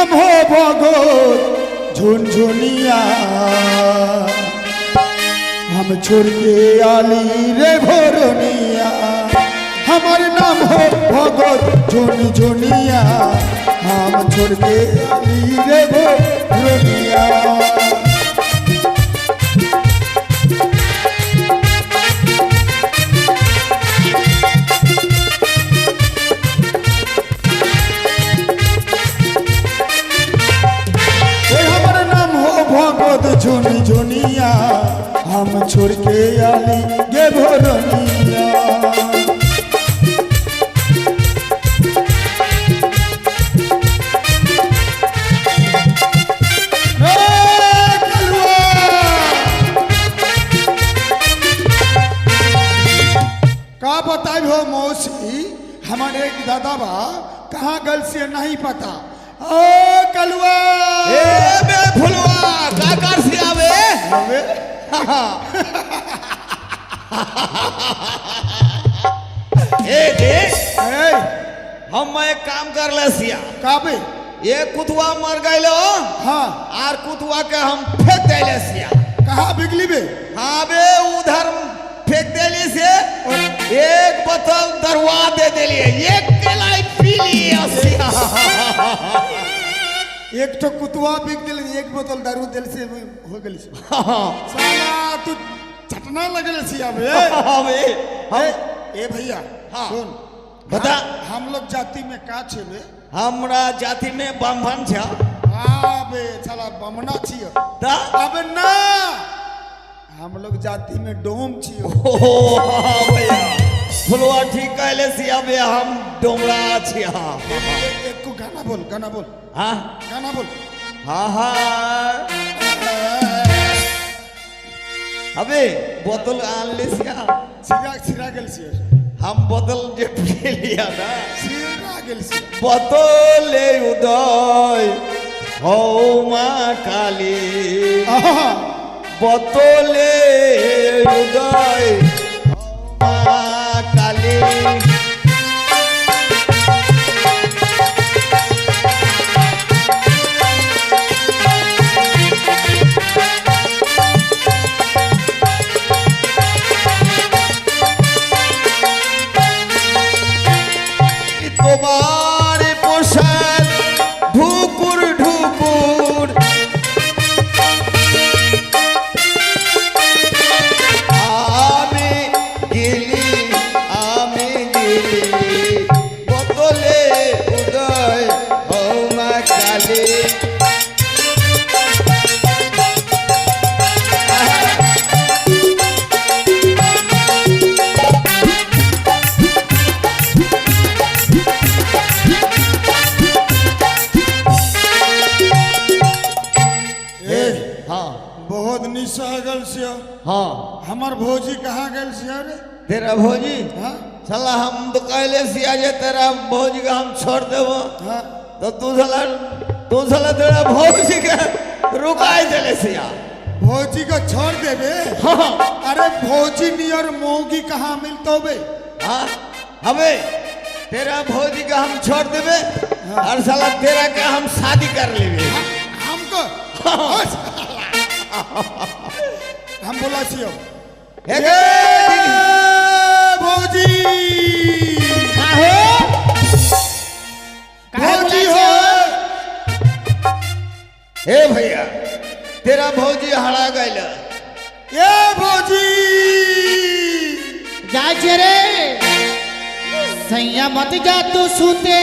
नाम हो भगत झुनझुनिया हम छोड़ के आली रे भोरनिया हमारे नाम हो भगत झुनझुनिया हम छोड़ के आली रे भोरनिया झुनी झुनिया हम छोड़ के आली गे भोरनिया का बताई हो मौसी हमारे एक दादा बा कहाँ गल से नहीं पता ओ कलुआ ए बे फुलवा का कर से आवे अबे ए देख ए हम एक काम कर ले सिया काबे ये कुतवा मर गइलो हाँ आर कुतवा के हम फेंक देले सिया कहाँ बिगली बे हाँ बे उधर फेंक देली से एक बोतल दरवा दे देलिए एक केलाई पी लिए सिया एक तो कुतवा बिक दिल एक बोतल दारू दिल से हो गई साला तू चटना लगल सिया बे अबे ए भैया हाँ। सुन बता हम लोग जाति में का छे बे हमरा जाति में ब्राह्मण छ हाँ बे साला बमना छियो ता अबे ना हम लोग जाति में डोम छियो ओ हाँ भैया फुलवा ठीक कहले सिया बे हम डोमरा छिया एक को गाना बोल हाँ गाना बोल हाँ हाँ अबे बोतल आन ले सिया सिरा गेल छियो हम बोतल जे पी लिया ना सिरा गेल छियो बोतल ले उदय हो माँ काली बोतले उदय माँ काली তোমার পোশাক ঢুকুর ঢুকুর बोतले उदय हो माँ काली बहुत निशा गल छियो हाँ हमार भौजी कहाँ गल छियो रे तेरा भौजी हाँ साला हम तो कहले सिया जे तेरा भौजी का हम छोड़ देबो हाँ तो तू साला तेरा भौजी के रुकाई देले सिया भौजी को छोड़ देबे हाँ अरे भौजी नियर मौगी कहाँ मिलतो बे हाँ हमें तेरा भौजी का हम छोड़ देबे और साला तेरा का हम शादी कर लेबे हमको हम बोला छियो एक भौजी काहे भौजी हो हे भैया तेरा भौजी हरा गइल ये भौजी जा रे सैया मत जा तू सूते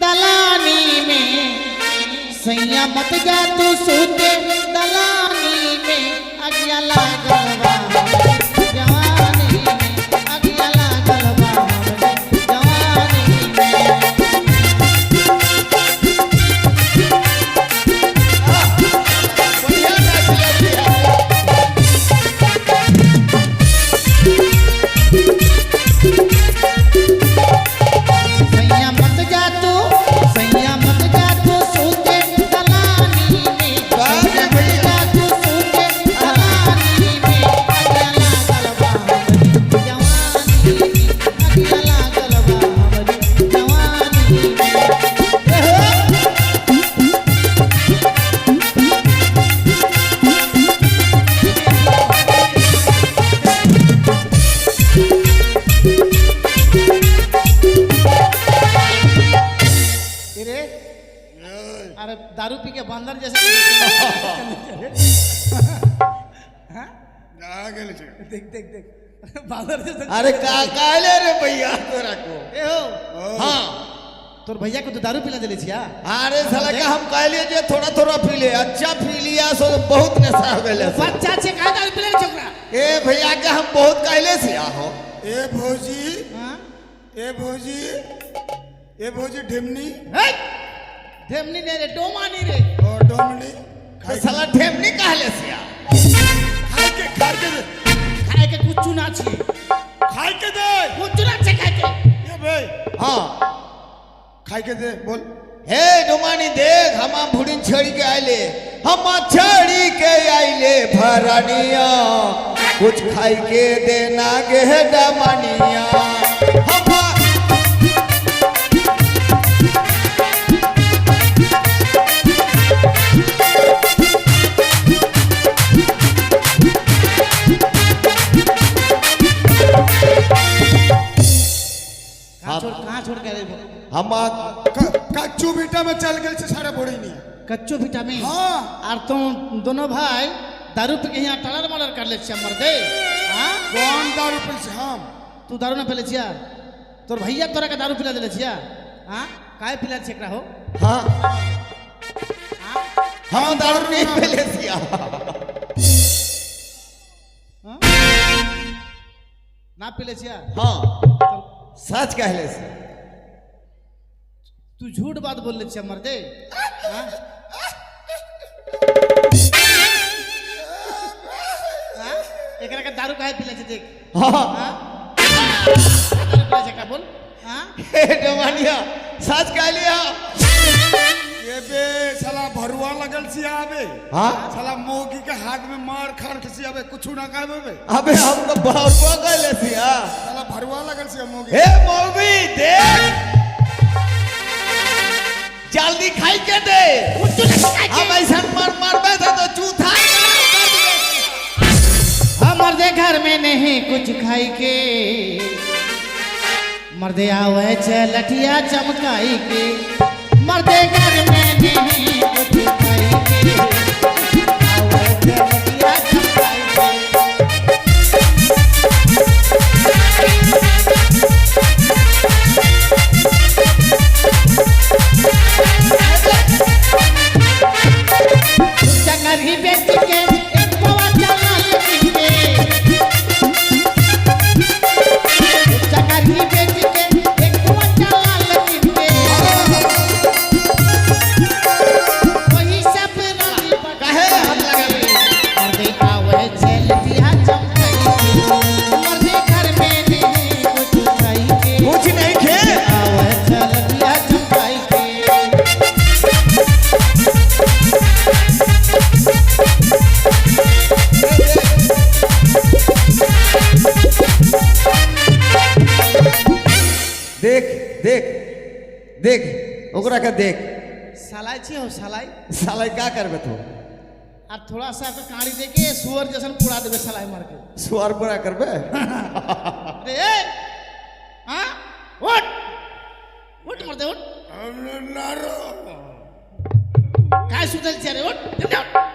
दलानी में सैया मत जा तू सूते दलानी में अगिया लागल बा जवानी में अगिया लागल बा जवानी में सैया मत जा तू सूते दलानी में सैया मत जा तू सूते दलानी में अरे दारू पी के बंदर जैसे हाँ? आ गेल छै। देख देख देख बंदर जैसे अरे का काले रे भैया तोरा को ए हो हाँ तोर भैया को तो दारू पिला देले छिया अरे साला का हम कहलिए जे थोड़ा थोड़ा पी ले अच्छा पी लिया सो बहुत नशा हो गेले से। बच्चा छे का दारू पिले छोकरा ए भैया के हम बहुत कहले से आहो ए भौजी हां ए भौजी ए भौजी ढेमनी हे ढेमनी ने रे डोमानी रे और डोमनी तो साला ढेमनी कहले से आ खाए के कुछ ना छी खाए के दे कुछ ना छे खाए के ए भाई हाँ खाए के दे बोल हे डोमानी देख हम भुड़िन छड़ी के आइले हम छड़ी के आइले भरनिया कुछ खाई के देना गे डमानिया हम कहां छोड़ के रे हम कच्चू बेटा में चल गेल छै सारा बोड़ी नहीं कच्चो विटामिन हाँ और तुम दोनों भाई दारू पी के यहाँ टलर मलर कर ले छिया मर्दे हाँ कौन दारू पी छै हम तू दारू ना पीले छिया तोर भैया तोरा के दारू पिला देले छिया हाँ काहे पिला छिया एकरा हो हाँ हाँ हम दारू नहीं पीले सिया हाँ? ना पीले छिया हाँ सच कहले से तू झूठ बात बोल ले छिया मर्दे हाँ हाँ? एकरा के दारू काहे पिला छै देख हाँ हाँ दारू पिला छै का बोल हाँ हे डमानिया सच कहलिया ये बे साला भरुआ लगल छी आबे हाँ साला मोगी के हाथ में मार खान खसी आबे कुछ ना कहबे बे अबे हम तो बहुत कहले सिया साला भरुआ लगल छी मोगी हे मौवी देख जल्दी खाई के दे हम ऐसा मरबे तो चूथा कर दे मर्दे घर में नहीं कुछ खाई के मर्दे आवे छे लठिया चमकाई के मर्दे घर में नहीं कुछ खाई के आवे छे लठिया चमकाई के चंगरी बेच के एक पवा चला लेके चंगरी बेच के एक पवा चला लेके वही सब रानी काहे हाथ लगल मर्दे आवे छे लठिया चमकाई के मर्दे घर में नहीं कुछ खाई के कुछ नहीं खे आवे छे लठिया चमकाई के देख देख देख ओकरा के देख सलाई छी हो सलाई साला क्या करबे तू और थोड़ा सा तो काड़ी दे के सुअर जैसन पुड़ा देबे सलाई मार के सुअर पूरा करबे अरे ए हां उठ उठ मर दे उठ काय सुतल छे रे उठ जल्दी उठ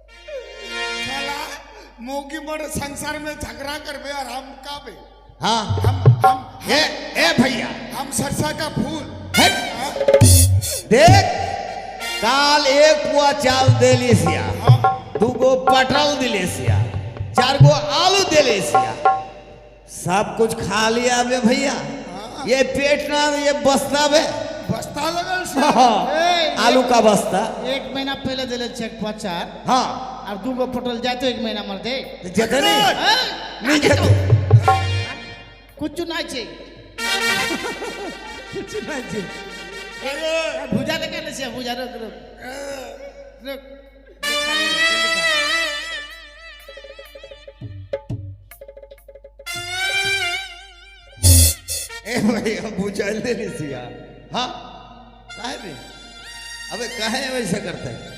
साला मोगी मर संसार में झगड़ा करबे और हम काबे हाँ हम ए भैया हम सरसा का फूल हट हाँ? देख काल एक पुआ चावल देली सिया दूगो पटल दिले सिया 4 गो आलू दिले सिया सब कुछ खा लिया बे भैया ये पेट ना ये बस्ता बे बस्ता लगल से ए, आलू का बस्ता एक महीना पहले दिले चेक 5 हाँ और दू गो पटल जाए तो एक महीना मर दे जतनी हाँ? नहीं जतनी कुछ ना छे कुछ ना छे भुजा के ले छे भुजा रुक रुक रुक ए भैया बुझाइल देली सिया हाँ काहे बे अबे काहे वैसे करते है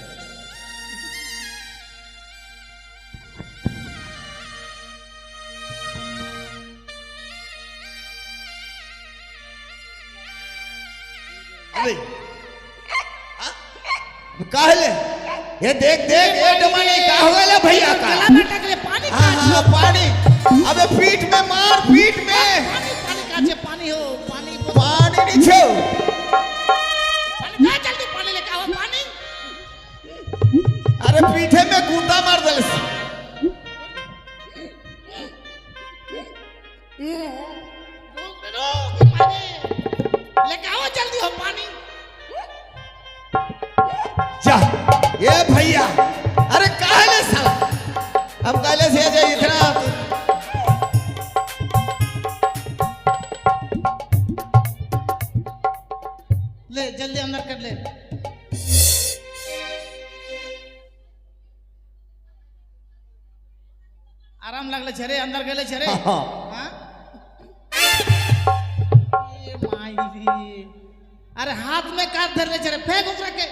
अबे कहले ये देख देख ये डमाने का हो गया भैया का गला में टकले पानी हाँ हाँ पानी अबे पीठ में मार पीठ में पानी पानी काचे पानी हो पानी पानी नीचे पानी का जल्दी पानी लेके आओ पानी अरे पीठे में कूटा मार दल लेके आओ जल्दी हो पानी जा ये भैया अरे कहले साला हम कहले से जे इतना ले जल्दी अंदर कर ले आराम लगले छे रे अंदर गेले छे रे हाँ। हाँ? ए माई रे अरे हाथ में काट धर ले छे रे फेंक उतरा के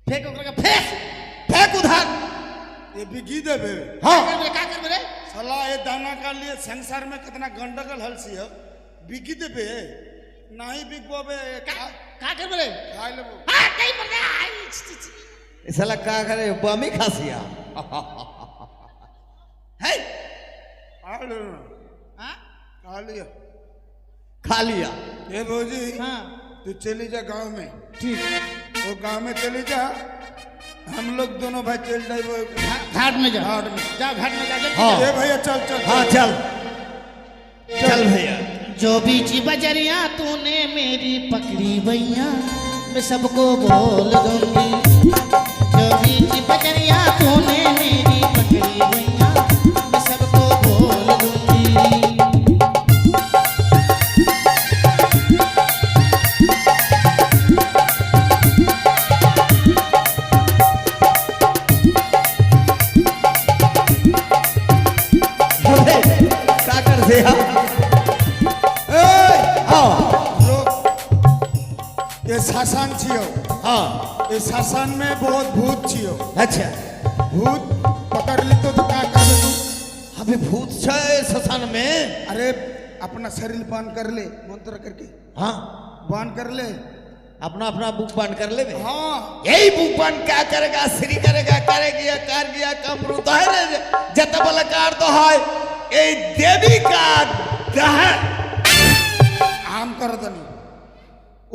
फेंक उतरा के फेंक फेंक उधर ये बिगी देबे हाँ का कर रे साला ये दाना का लिए संसार में कितना गंडगोल हलसी है बिगी देबे नहीं बिगबोबे का कर रे खाई लेबो हां कहीं पर गया ये साला का करे बमी खासिया है आलो हां खा लिया खा लिया ये भौजी हां तू चली जा गांव में ठीक वो गांव में चली जा हम लोग दोनों भाई चल जाए वो घाट में जा घाट में जा घाट में जा जल्दी हाँ। ए भैया चल चल हाँ चल चल भैया जो बीच बजरिया तूने मेरी पकड़ी भैया मैं सबको बोल दूंगी जो बीच बजरिया तूने मेरी पकड़ी भैया मैं सबको बोल दूंगी अबे, का कर से हाँ ये शासन छियो हाँ ये शासन में बहुत भूत छियो अच्छा भूत पकड़ ली तो क्या कर दे तू अबे भूत छे शसान में अरे अपना शरीर बांध कर ले मंत्र करके हाँ बांध कर ले अपना अपना बुक बंद कर ले बे। हाँ यही बुक बंद क्या करेगा श्री करेगा करेगी कर गया कमरू तो है रे जत बलकार तो है ये देवी का दहन आम कर दनी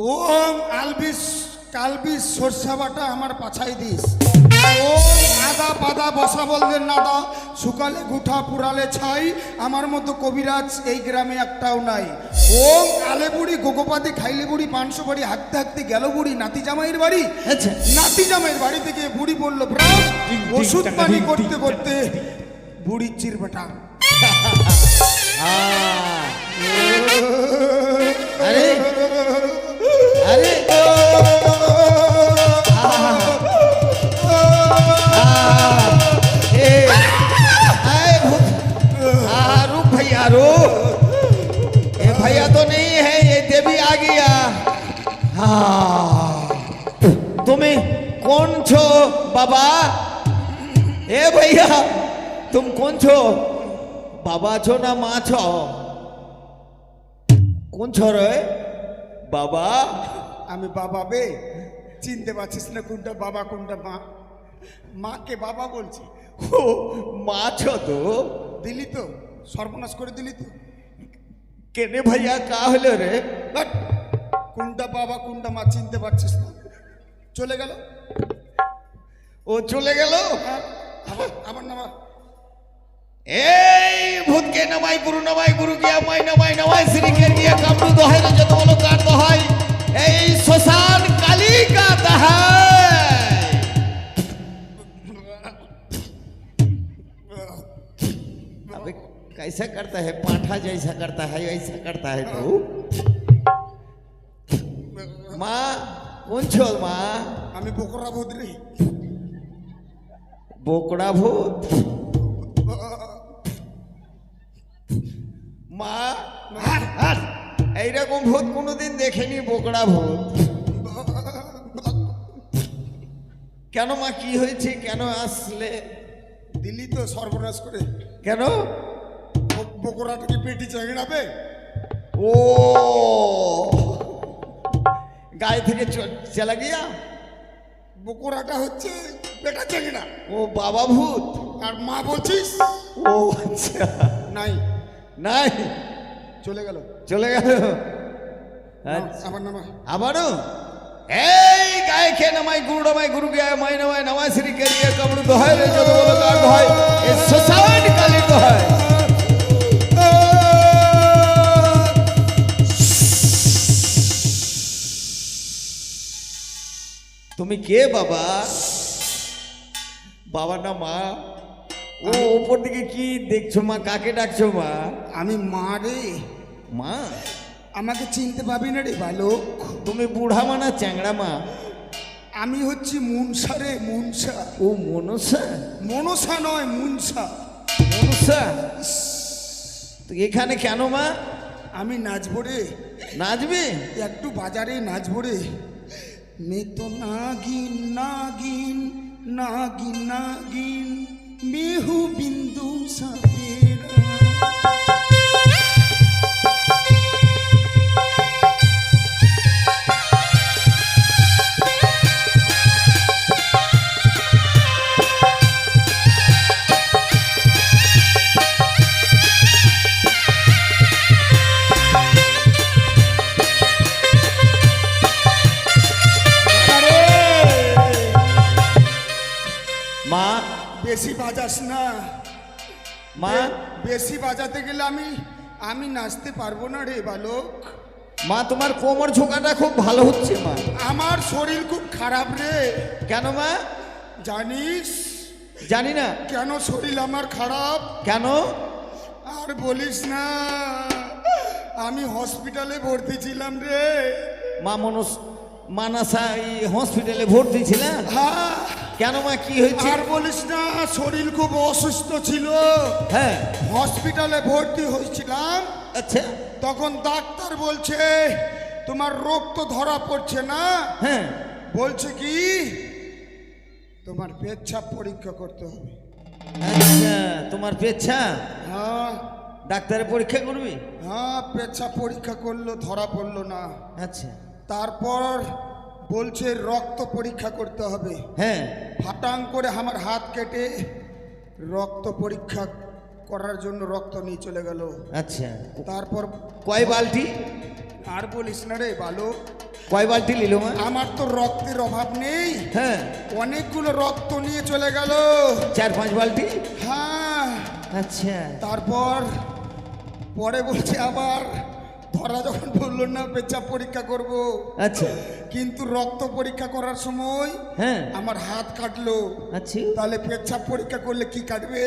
ओम आलबिस कालबिस সরষা বাটা আমার পাছাই দিস ওম আদা পাদা বসা বলদের নাদা শুকালে গুঠা পুরালে ছাই আমার মতো কবিরাজ এই গ্রামে একটাও নাই ওম আলে বুড়ি গোগোপাতি খাইলে বুড়ি 500 বাড়ি হাঁকতে হাঁকতে গেল বুড়ি নাতি জামাইয়ের বাড়ি আচ্ছা নাতি জামাইয়ের বাড়ি থেকে বুড়ি বলল ব্রাম ওষুধ পানি করতে করতে বুড়ির চির বেটা हाँ अरे अरे रुक भैया रुक ये भैया तो नहीं है ये देवी आ गया हाँ तुम्हें कौन छो बाबा ए भैया तुम कौन छो बाबा छो ना माँ छो कौन छो रे बाबा আমি বাবা বে চিনতে পারছিস না কোনটা বাবা কোনটা মা মাকে বাবা বলছি ओ माँ छो तो দিলি তো সর্বনাশ করে দিলি তো केने भैया का हलो रे বাট কোনটা বাবা কোনটা মা চিনতে পারছিস না চলে গেল ओ चले गेलो হ্যাঁ, আবার আবার নামা এই ভূত কে নমাই গুরু গিয়া মাই নমাই শ্রী কে গিয়া কামরু দহাই রে যত বলো কার দহাই এই শ্মশান কালী का दहाई अबे कैसा करता है पाठा जैसा करता है ऐसा करता है तू माँ कौन छो माँ আমি বকরা ভূত রে बोकड़ा भूत মা এইরকম ভূত কোনোদিন দেখেনি বোকড়া ভূত কেন মা কি হয়েছে কেন আসলে দিলি তো সর্বনাশ করে কেন বকরাটাকে পেটি চাগড়াবে ও গায়ে থেকে চলা গিয়া বকুড়াটা হচ্ছে বেটা চেঙ্গিনা। ও বাবা ভূত। আর মা বলছিস ও আচ্ছা, নাই নাই চলে গেল। চলে গেল। আবার নামা। আবারও এই গায়ে খেয়ে নামাই গুরু গে মাই নামাই নামাই শ্রী করিয়ে কমড় দোহাই রে যত বড় কার দোহাই এ সোসাইটি কালি দোহাই। তুমি কে বাবা? বাবা না মা? ও উপর দিকে কি দেখছো মা? কাকে ডাকছো মা? আমি মা রে। মা? আমাকে চিনতে পাবি না রে বালক। তুমি বুড়া মা না চ্যাংড়া মা? আমি হচ্ছি মুনসা রে, মুনসা। ও মনসা? মনসা নয়, মুনসা। মনসা? তো এখানে কেন মা? আমি নাচবো রে। নাচবে? একটু বাজারে নাচবো রে। মে তো নাগিন নাগিন নাগিন নাগিন মেহু বিন্দু সাপেরা। মা বেশি বাজাস না মা। বেশি বাজাতে গেলে আমি নাচতে পারবো না রে বালক। মা তোমার কোমর ঝোঁকাটা খুব ভালো হচ্ছে মা। আমার শরীর খুব খারাপ রে। কেন মা? জানিস জানি না। কেন শরীর আমার খারাপ? কেন? আর বলিস না, আমি হসপিটালে ভর্তি ছিলাম রে। মা মানাসা এই হসপিটালে ভর্তি ছিল? হ্যাঁ। কেন মা, কি হয়েছে? আর বলিস না, শরীর খুব অসুস্থ ছিল। হ্যাঁ। হসপিটালে ভর্তি হয়েছিলাম। আচ্ছা। তখন ডাক্তার বলছে তোমার রোগ তো ধরা পড়ছে না। হ্যাঁ। বলছে কি তোমার পেচ্ছাপ পরীক্ষা করতে হবে। আচ্ছা, তোমার পেচ্ছাপ? হ্যাঁ। ডাক্তারে পরীক্ষা করবি? হ্যাঁ, পেচ্ছাপ পরীক্ষা করলো, ধরা পড়লো না। আচ্ছা। তারপর বলছে রক্ত পরীক্ষা করতে হবে। হ্যাঁ। ফাটাং করে আমার হাত কেটে রক্ত পরীক্ষা করার জন্য রক্ত নিয়ে চলে গেল। আচ্ছা। তারপর কয় বালতি? আর বলিস না রে বালক, কয় বালতি নিল মা? আমার তো রক্তের অভাব নেই। হ্যাঁ। অনেকগুলো রক্ত নিয়ে চলে গেল। 4-5 বালতি? হ্যাঁ। আচ্ছা। তারপর পরে বলছে আবার ধরা যখন বললো না পেচ্ছাপ পরীক্ষা করব। আচ্ছা। কিন্তু রক্ত পরীক্ষা করার সময় হ্যাঁ আমার হাত কাটলো। আচ্ছা। তাহলে পেচ্ছাপ পরীক্ষা করলে কি কাটবে?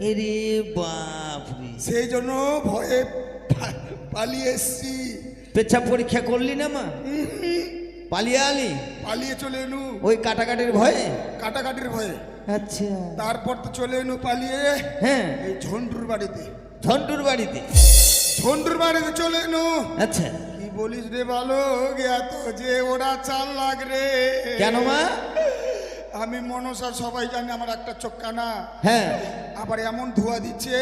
এরে বাপ রে। সেই জন্য ভয়ে পালিয়ে এসছি। পেচ্ছাপ পরীক্ষা করলি না মা? পালিয়ে আলি? পালিয়ে চলে এনু ওই কাটাকাটির ভয়ে? কাটাকাটির ভয়ে। আচ্ছা। তারপর তো চলে এনু পালিয়ে হ্যাঁ। এই ঝন্টুর বাড়িতে। ঝন্টুর বাড়িতে? ঝন্টুর বাড়িতে চলে এনু। আচ্ছা। কি বলিস রে ভালো গিয়া তো যে ওরা 4 লাখ রে। কেন মা? আমি মনসা, সবাই জানে আমার একটা চোখ কানা। হ্যাঁ। আবার এমন ধোঁয়া দিচ্ছে,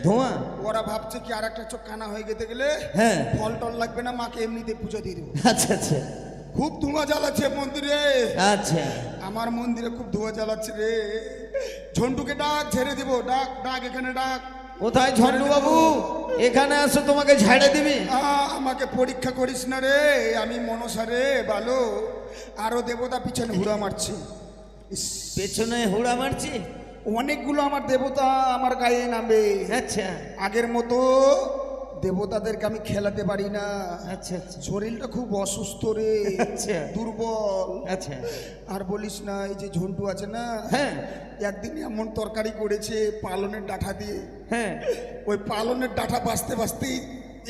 ধোঁয়া? ওরা ভাবছে কি আর একটা চোখ কানা হয়ে যেতে গেলে হ্যাঁ ফল টল লাগবে না, মাকে এমনিতে পুজো দিয়ে দেবো। আচ্ছা আচ্ছা। খুব ধোঁয়া জ্বালাচ্ছে মন্দিরে। আচ্ছা। আমার মন্দিরে খুব ধোঁয়া জ্বালাচ্ছে রে। ঝন্টুকে ডাক, ঝেড়ে দিব। ডাক ডাক, এখানে ডাক। কোথায় ঝন্টু বাবু? এখানে আসো, তোমাকে ঝাড়ে দিবি। আমাকে পরীক্ষা করিস না রে, আমি মনসা রে ভালো। আরো দেবতা পিছনে হুড়া মারছে। ইস, পেছনে হুড়া মারছি? অনেকগুলো আমার দেবতা আমার গায়ে নামবে। আচ্ছা। আগের মতো দেবতাদেরকে আমি খেলাতে পারি না। আচ্ছা আচ্ছা। শরীরটা খুব অসুস্থ রে। আচ্ছা। দুর্বল। আচ্ছা। আর বলিস না, এই যে ঝন্টু আছে না, হ্যাঁ একদিন এমন তরকারি করেছে পালনের ডাঁটা দিয়ে। হ্যাঁ। ওই পালনের ডাঁটা বাঁচতে বাঁচতেই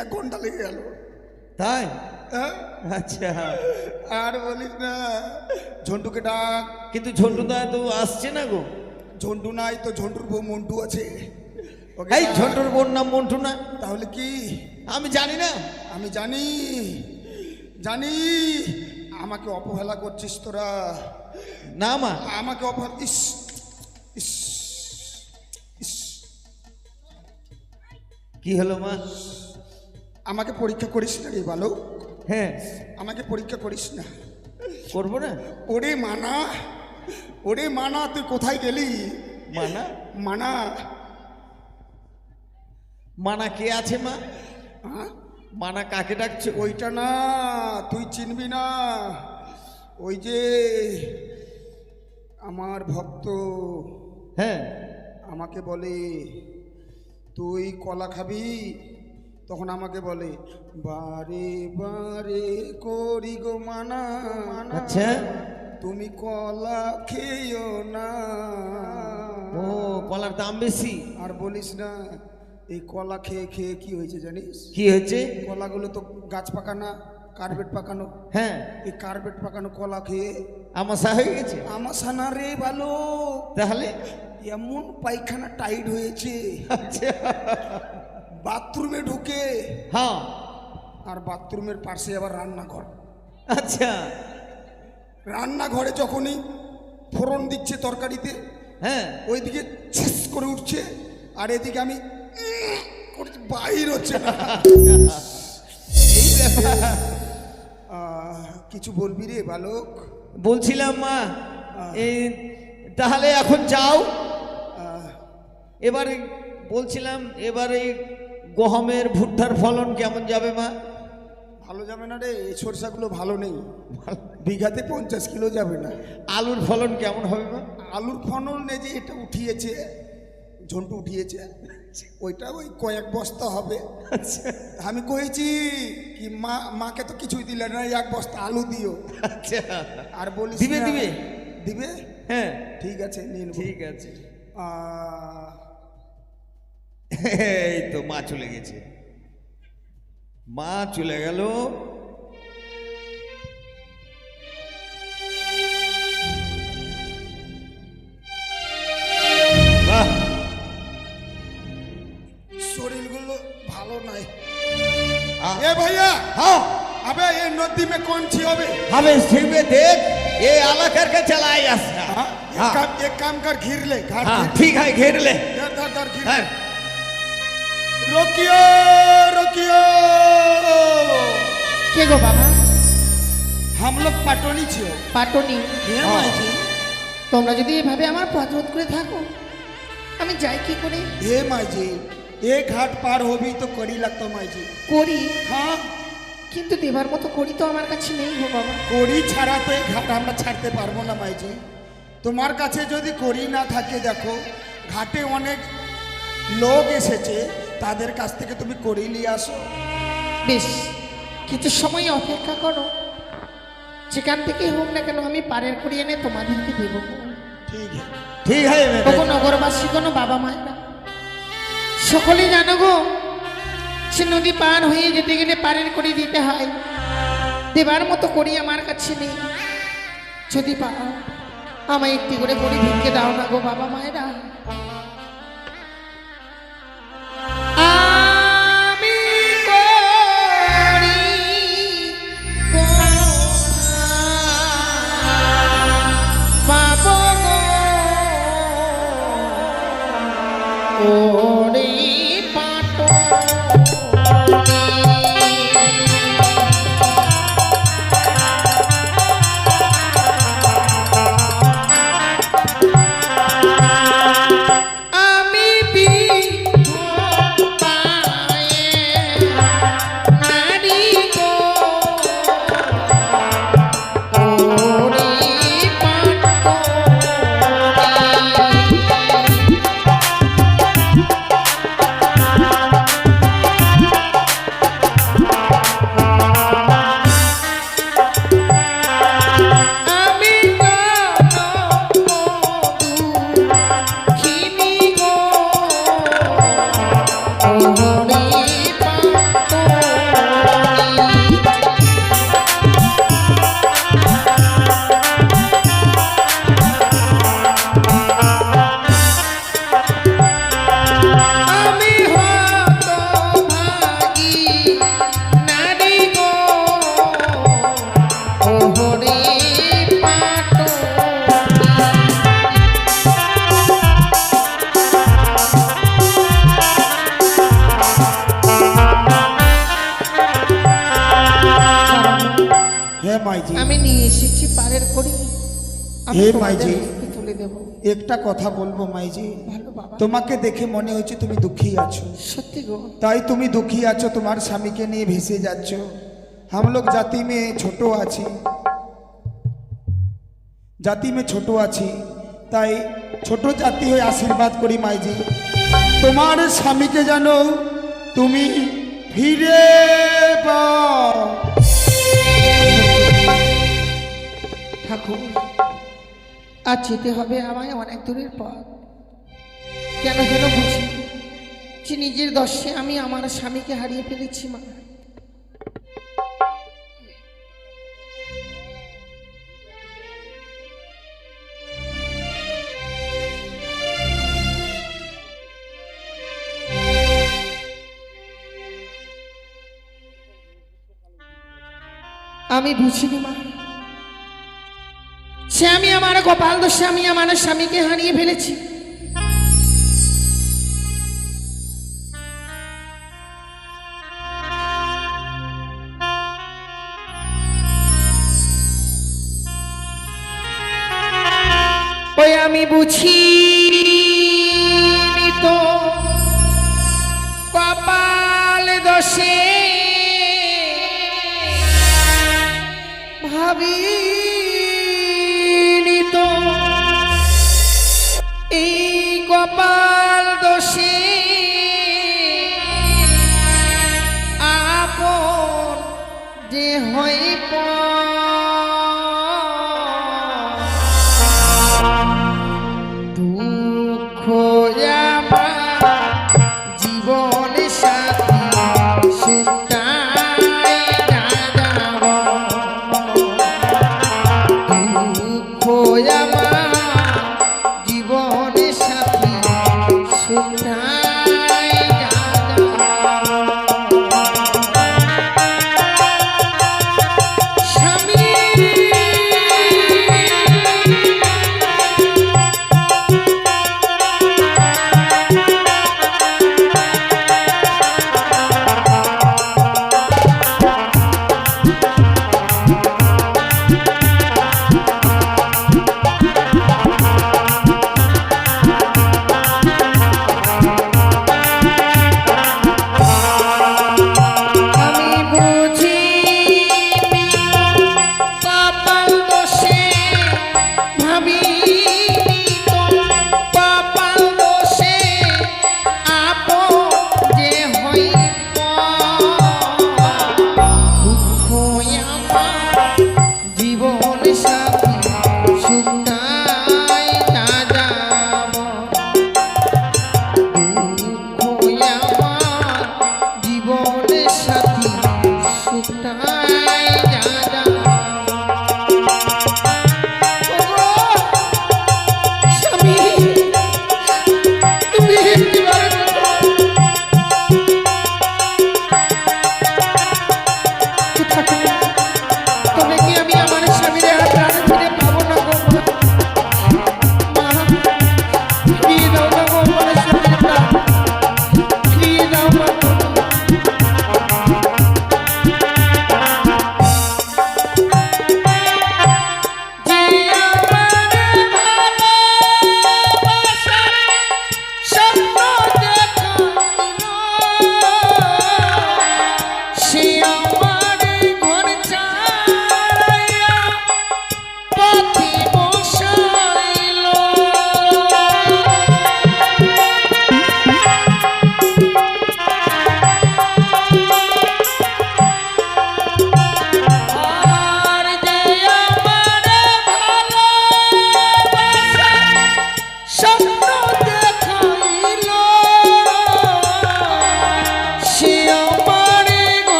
1 ঘন্টা লেগে গেল। তাই? হ্যাঁ? আচ্ছা। আর বলিস না, ঝন্টুকে ডাক। কিন্তু ঝন্টু দা তো আসছে না গো। ঝন্টু নাই তো, ঝন্টুর বউ মন্টু আছে। ওকে এই ডাক। ঝন্টুর বোন নাম মন্টু না? তাহলে কি? আমি জানি না। আমি জানি, জানি। আমাকে অবহেলা করছিস তোরা। না মা। আমাকে অবহেলা। ইস ইস ইস। কি হলো মা? আমাকে পরীক্ষা করিস না রে ভালো, হ্যাঁ আমাকে পরীক্ষা করিস না। করবো না। ওরে মানা, ওরে মানা, তুই কোথায় গেলি? মানা? মানা, মানা কে আছে মা? হ্যাঁ? মানা কাকে ডাকছে? ওইটা না, তুই চিনবি না। ওই যে আমার ভক্ত হ্যাঁ আমাকে বলে তুই কলা খাবি, তখন আমাকে বলে বারে বারে করি গো মানা, আচ্ছা, তুমি কলা খেয়েও না। ও কলার দাম বেশি। আর বলিস না, এই কলা খেয়ে খেয়ে কি হয়েছে জানিস? কি হয়েছে? কলাগুলো তো গাছ পাকানা, কার্পেট পাকানো। হ্যাঁ, এই কার্পেট পাকানো কলা খেয়ে আমাশা হয়ে গেছে। আমাশানা রে ভালো, তাহলে এমন পায়খানা টাইট হয়েছে, আচ্ছা বাথরুমে ঢুকে, হ্যাঁ, আর বাথরুমের পাশে আবার রান্নাঘর। আচ্ছা রান্নাঘরে যখনই ফোড়ন দিচ্ছে তরকারিতে, হ্যাঁ, ওইদিকে ছিস করে উঠছে, আর এদিকে আমি করছি, বাইর হচ্ছে না। এই ব্যাপার। কিছু বলবি রে বালক? বলছিলাম মা, এই তাহলে এখন যাও। এবারে বলছিলাম, এবারে গহমের ভুট্টার ফলন কেমন যাবে মা? ভালো যাবে না রে, এই সরষাগুলো ভালো নেই, বিঘাতে 50 কিলো যাবে না। আলুর ফলন কেমন হবে মা? আলুর ফলন নেই, যে এটা উঠিয়েছে, ঝন্টু উঠিয়েছে, ওইটা ওই কয়েক বস্তা হবে। আচ্ছা আমি কয়েছি কি মাকে তো কিছুই দিলে না, এক বস্তা আলু দিও। আচ্ছা, আর বলিস দিবে না- দিবে দিবে, হ্যাঁ ঠিক আছে নিয়ে নেবো। ঠিক আছে। আহ, এই তো মা চলে গেছে, মা চলে গেল। বাহ, শরীরগুলো ভালো নাই। আ- এ ভাইয়া, हाँ अबे ये नदी में कौन सी होवे? हमें सिर में देख, ये आला करके चलाए ऐसा। हाँ? हाँ। एक काम कर, घिर ले, घाट हाँ घिर। ठीक है, घेर ले। धर धर धर घिर। हाँ, रोकियो रोकियो, কে গো বাবা? हम लोग पटोनी छे। পাটনি। हे हाँ। माई जी, তোমরা যদি এভাবে আমার পথ রোধ করে থাকো, আমি যাই কি করে? हे माई जी, एक घाट पार होबी तो कड़ी लगतो माई जी। করি, हाँ, কিন্তু দেবার মতো করি তো আমার কাছে নেই গো বাবা। কড়ি ছাড়া তো এই ঘাট আমরা ছাড়তে পারবো না মাইজি। তোমার কাছে যদি কড়ি না থাকে, দেখো ঘাটে অনেক লোক এসেছে, তাদের কাছ থেকে তুমি কড়ি নিয়ে আসো। বেশ, কিছু সময় অপেক্ষা করো, যেখান থেকেই হোক না কেন আমি পারের করে এনে তোমাদেরকে দেবো। ঠিক আছে, ठीक है কোনো मेरे। নগরবাসী, কোনো বাবা মায়েরা সকলেই জানো গো, সে নদী পার হয়ে যেতে গেলে পারের করে দিতে হয়, দেবার মতো করি আমার কাছে নেই। যদি পারো আমায় একটি করে করি ভিক্ষে দাও না গো বাবা মায়েরা। আমি করি পাবো গো ওরে পাটনি। মাইজি আমি নিয়ে এসেছি পারের করি, আমি হে তোমাদের মাইজি। হাতে তুলে দেবো। একটা কথা বলবো মাইজি, ভালো বাবা, তোমাকে দেখে মনে হচ্ছে তুমি দুঃখী আছো। সত্যি গো। তাই তুমি দুঃখী আছো, তোমার স্বামীকে নিয়ে ভেসে যাচ্ছ। हम लोग জাতি মে ছোট আছি, জাতি মে ছোট আছি, তাই ছোট জাতি হয়ে আশীর্বাদ করি মাইজি, তোমার স্বামীকে জানো তুমি ফিরে পাও। ঠাকুর, আর যেতে হবে আমায় অনেক দূরের পথ। কেন যেন বুঝি যে নিজের দশে আমি আমার স্বামীকে হারিয়ে ফেলেছি মা। আমি বুঝিনি মা, সে আমি আমার গোপাল দোষে আমি আমার স্বামীকে হারিয়ে ফেলেছি। ওই আমি বুঝিনি তো কপাল দোষে, ভাবিনি তো এই কপাল দোষে আপন যে হয়ে পড়